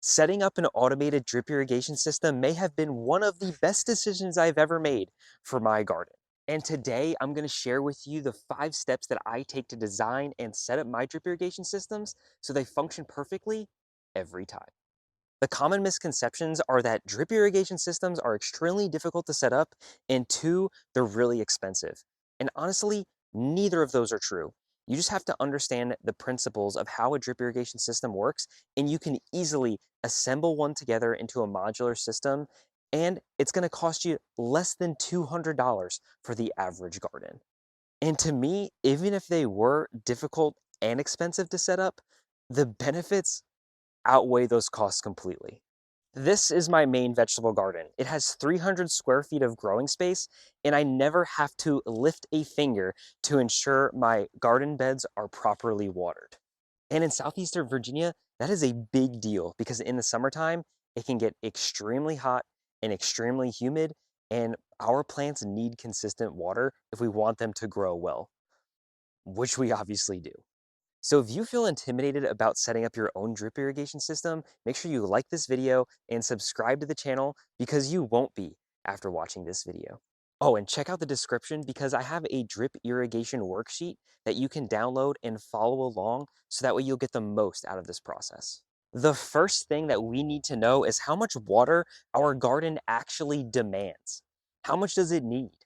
Setting up an automated drip irrigation system may have been one of the best decisions I've ever made for my garden. And today I'm going to share with you the 5 steps that I take to design and set up my drip irrigation systems so they function perfectly every time. The common misconceptions are that drip irrigation systems are extremely difficult to set up, and two, they're really expensive. And honestly, neither of those are true. You just have to understand the principles of how a drip irrigation system works, and you can easily assemble one together into a modular system, and it's going to cost you less than $200 for the average garden. And to me, even if they were difficult and expensive to set up, the benefits outweigh those costs completely. This is my main vegetable garden. It has 300 square feet of growing space, and I never have to lift a finger to ensure my garden beds are properly watered. And in southeastern Virginia, that is a big deal because in the summertime, it can get extremely hot and extremely humid, and our plants need consistent water if we want them to grow well, which we obviously do. So if you feel intimidated about setting up your own drip irrigation system, make sure you like this video and subscribe to the channel because you won't be after watching this video. Oh, and check out the description because I have a drip irrigation worksheet that you can download and follow along so that way you'll get the most out of this process. The first thing that we need to know is how much water our garden actually demands. How much does it need?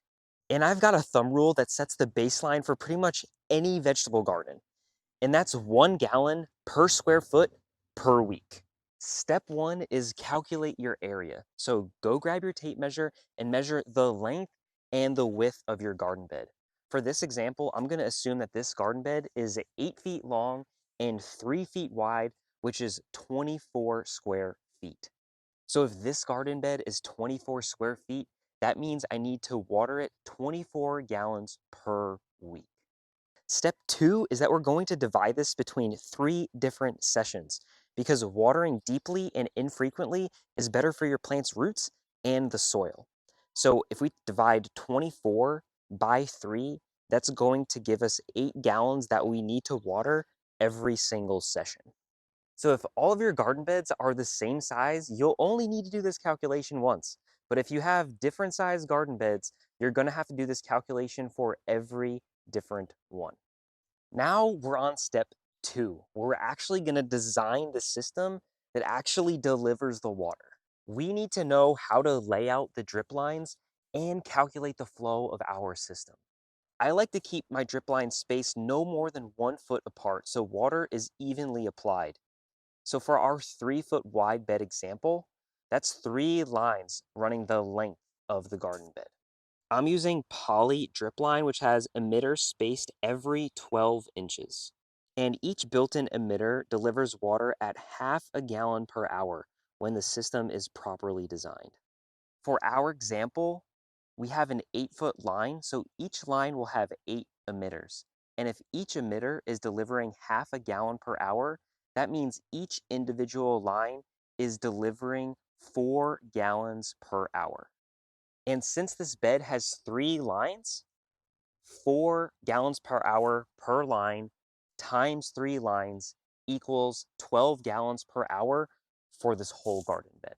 And I've got a thumb rule that sets the baseline for pretty much any vegetable garden, and that's 1 gallon per square foot per week. Step one is calculate your area. So go grab your tape measure and measure the length and the width of your garden bed. For this example, I'm going to assume that this garden bed is 8 feet long and 3 feet wide, which is 24 square feet. So if this garden bed is 24 square feet, that means I need to water it 24 gallons per week. Step two is that we're going to divide this between 3 different sessions because watering deeply and infrequently is better for your plant's roots and the soil. So if we divide 24 by 3, that's going to give us 8 gallons that we need to water every single session. So if all of your garden beds are the same size, you'll only need to do this calculation once. But if you have different sized garden beds, you're going to have to do this calculation for every different one. Now we're on step two, where we're actually going to design the system that actually delivers the water. We need to know how to lay out the drip lines and calculate the flow of our system. I like to keep my drip lines spaced no more than 1 foot apart so water is evenly applied. So for our 3 foot wide bed example, that's 3 lines running the length of the garden bed. I'm using poly drip line, which has emitters spaced every 12 inches. And each built-in emitter delivers water at half a gallon per hour when the system is properly designed. For our example, we have an 8-foot line, so each line will have 8 emitters. And if each emitter is delivering half a gallon per hour, that means each individual line is delivering 4 gallons per hour. And since this bed has 3 lines, 4 gallons per hour per line times 3 lines equals 12 gallons per hour for this whole garden bed.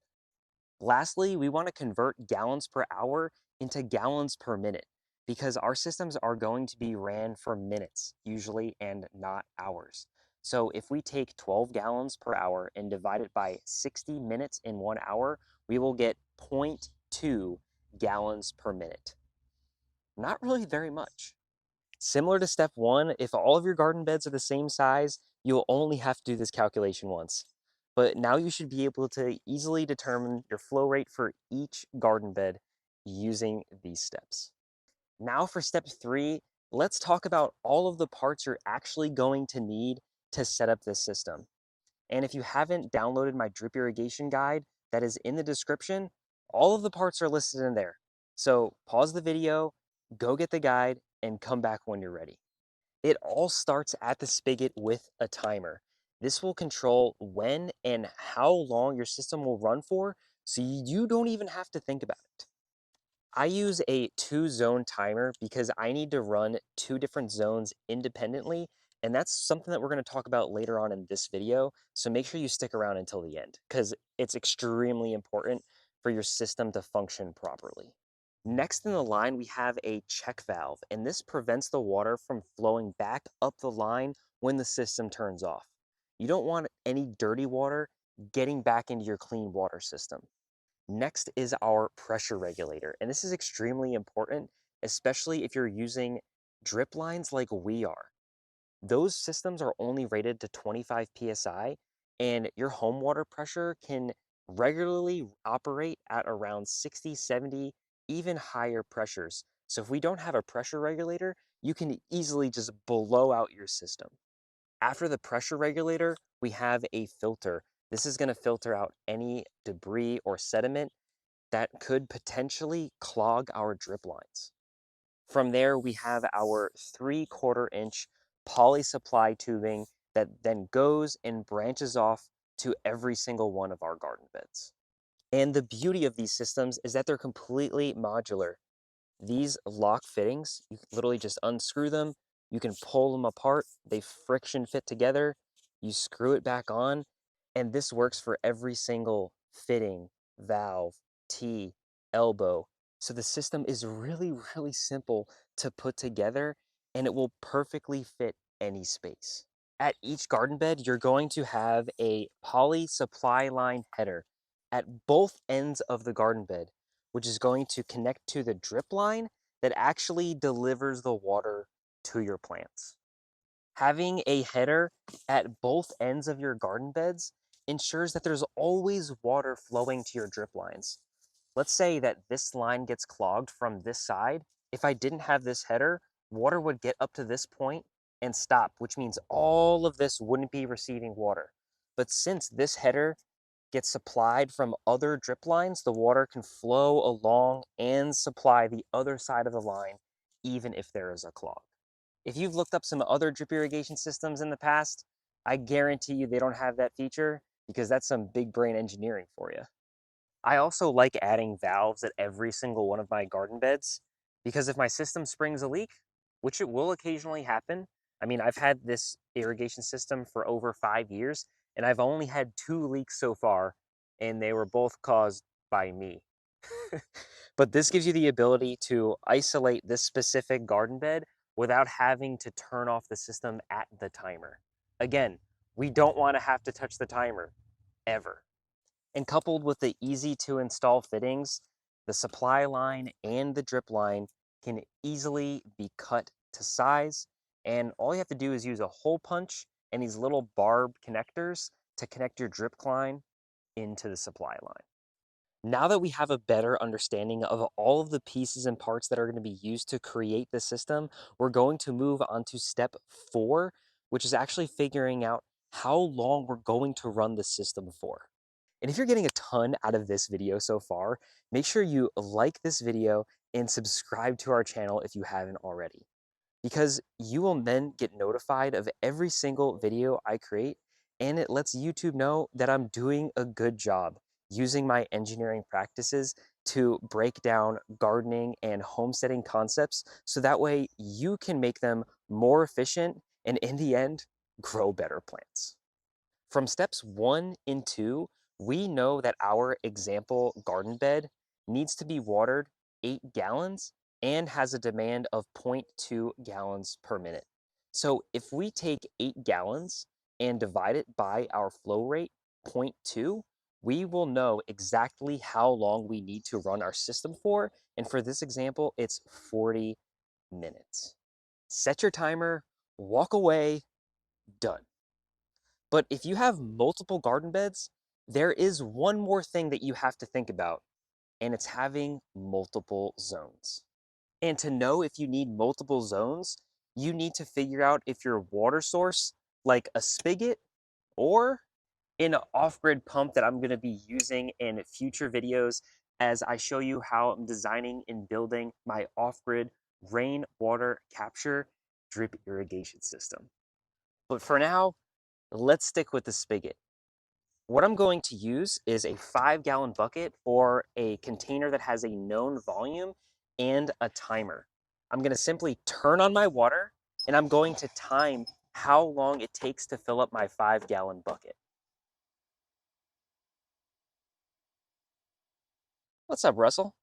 Lastly, we want to convert gallons per hour into gallons per minute because our systems are going to be ran for minutes usually and not hours. So if we take 12 gallons per hour and divide it by 60 minutes in 1 hour, we will get 0.2 gallons per minute. Not really very much. Similar to step one, if all of your garden beds are the same size, you'll only have to do this calculation once. But now you should be able to easily determine your flow rate for each garden bed using these steps. Now for step three, let's talk about all of the parts you're actually going to need to set up this system. And if you haven't downloaded my drip irrigation guide that is in the description, all of the parts are listed in there. So pause the video, go get the guide, and come back when you're ready. It all starts at the spigot with a timer. This will control when and how long your system will run for, so you don't even have to think about it. I use a 2-zone timer because I need to run 2 different zones independently And that's something that we're going to talk about later on in this video. So make sure you stick around until the end because it's extremely important for your system to function properly. Next in the line, we have a check valve, and this prevents the water from flowing back up the line when the system turns off. You don't want any dirty water getting back into your clean water system. Next is our pressure regulator, and this is extremely important, especially if you're using drip lines like we are. Those systems are only rated to 25 psi, and your home water pressure can regularly operate at around 60, 70, even higher pressures. So if we don't have a pressure regulator, you can easily just blow out your system. After the pressure regulator, we have a filter. This is going to filter out any debris or sediment that could potentially clog our drip lines. From there, we have our 3/4 inch poly supply tubing that then goes and branches off to every single one of our garden beds. And the beauty of these systems is that they're completely modular. These lock fittings, you can literally just unscrew them, you can pull them apart, they friction fit together, you screw it back on, and this works for every single fitting, valve, T, elbow. So the system is really, really simple to put together and it will perfectly fit any space. At each garden bed, you're going to have a poly supply line header at both ends of the garden bed, which is going to connect to the drip line that actually delivers the water to your plants. Having a header at both ends of your garden beds ensures that there's always water flowing to your drip lines. Let's say that this line gets clogged from this side. If I didn't have this header, water would get up to this point and stop, which means all of this wouldn't be receiving water. But since this header gets supplied from other drip lines, the water can flow along and supply the other side of the line, even if there is a clog. If you've looked up some other drip irrigation systems in the past, I guarantee you they don't have that feature because that's some big brain engineering for you. I also like adding valves at every single one of my garden beds because if my system springs a leak, which it will occasionally happen, I mean, I've had this irrigation system for over 5 years and I've only had 2 leaks so far, and they were both caused by me. But this gives you the ability to isolate this specific garden bed without having to turn off the system at the timer. Again, we don't want to have to touch the timer ever. And coupled with the easy to install fittings, the supply line and the drip line can easily be cut to size. And all you have to do is use a hole punch and these little barb connectors to connect your drip line into the supply line. Now that we have a better understanding of all of the pieces and parts that are going to be used to create the system, we're going to move on to step 4, which is actually figuring out how long we're going to run the system for. And if you're getting a ton out of this video so far, make sure you like this video and subscribe to our channel if you haven't already, because you will then get notified of every single video I create, and it lets YouTube know that I'm doing a good job using my engineering practices to break down gardening and homesteading concepts so that way you can make them more efficient and in the end, grow better plants. From steps 1 and 2, we know that our example garden bed needs to be watered 8 gallons and has a demand of 0.2 gallons per minute. So if we take 8 gallons and divide it by our flow rate, 0.2, we will know exactly how long we need to run our system for. And for this example, it's 40 minutes. Set your timer, walk away, done. But if you have multiple garden beds, there is one more thing that you have to think about, and it's having multiple zones. And to know if you need multiple zones, you need to figure out if your water source, like a spigot or an off-grid pump that I'm going to be using in future videos as I show you how I'm designing and building my off-grid rainwater capture drip irrigation system. But for now, let's stick with the spigot. What I'm going to use is a 5-gallon bucket or a container that has a known volume and a timer. I'm going to simply turn on my water and I'm going to time how long it takes to fill up my 5-gallon bucket. What's up, Russell?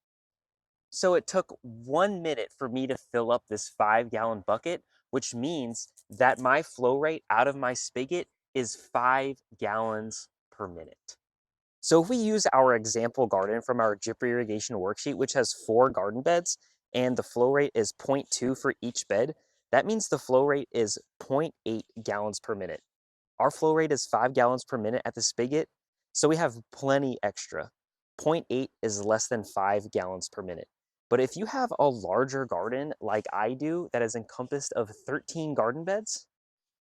So it took 1 minute for me to fill up this 5-gallon bucket, which means that my flow rate out of my spigot is 5 gallons per minute. So if we use our example garden from our drip irrigation worksheet, which has 4 garden beds, and the flow rate is 0.2 for each bed, that means the flow rate is zero point 0.8 gallons per minute. Our flow rate is 5 gallons per minute at the spigot, so we have plenty extra. Zero point 0.8 is less than 5 gallons per minute. But if you have a larger garden like I do that is encompassed of 13 garden beds,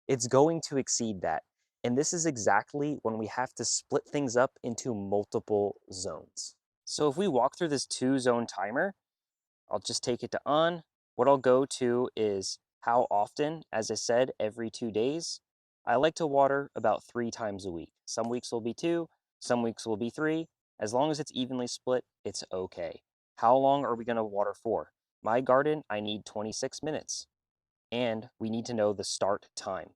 it's going to exceed that. And this is exactly when we have to split things up into multiple zones. So if we walk through this 2-zone timer, I'll just take it to on. What I'll go to is how often, as I said, every 2 days. I like to water about 3 times a week. Some weeks will be 2, some weeks will be 3. As long as it's evenly split, it's okay. How long are we going to water for? My garden, I need 26 minutes. And we need to know the start time.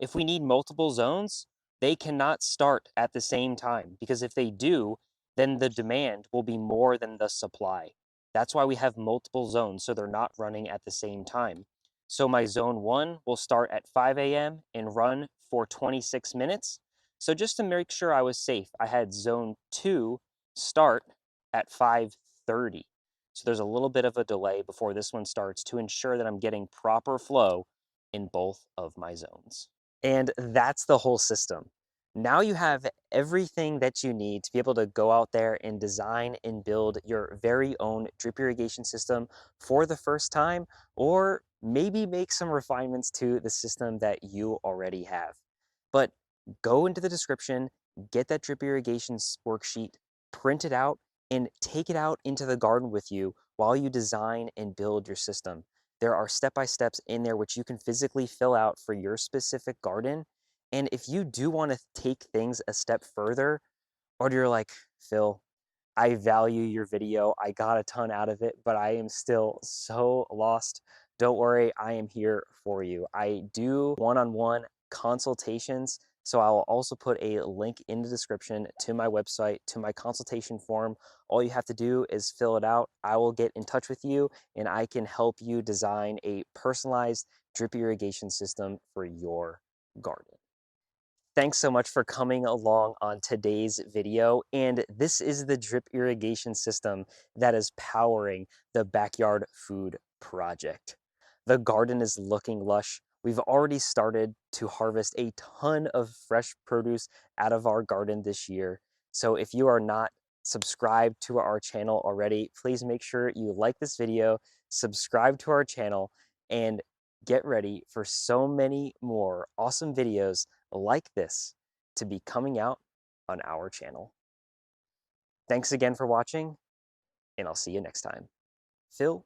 If we need multiple zones, they cannot start at the same time, because if they do, then the demand will be more than the supply. That's why we have multiple zones, so they're not running at the same time. So my zone 1 will start at 5 a.m. and run for 26 minutes. So just to make sure I was safe, I had zone 2 start at 5:30. So there's a little bit of a delay before this one starts to ensure that I'm getting proper flow in both of my zones. And that's the whole system. Now you have everything that you need to be able to go out there and design and build your very own drip irrigation system for the first time, or maybe make some refinements to the system that you already have. But go into the description, get that drip irrigation worksheet, print it out, and take it out into the garden with you while you design and build your system. There are step-by-steps in there which you can physically fill out for your specific garden. And if you do want to take things a step further, or you're like, Phil, I value your video. I got a ton out of it, but I am still so lost. Don't worry, I am here for you. I do one-on-one consultations, so I will also put a link in the description to my website, to my consultation form. All you have to do is fill it out. I will get in touch with you, and I can help you design a personalized drip irrigation system for your garden. Thanks so much for coming along on today's video. And this is the drip irrigation system that is powering the Backyard Food Project. The garden is looking lush. We've already started to harvest a ton of fresh produce out of our garden this year. So if you are not subscribed to our channel already, please make sure you like this video, subscribe to our channel, and get ready for so many more awesome videos like this to be coming out on our channel. Thanks again for watching, and I'll see you next time. Phil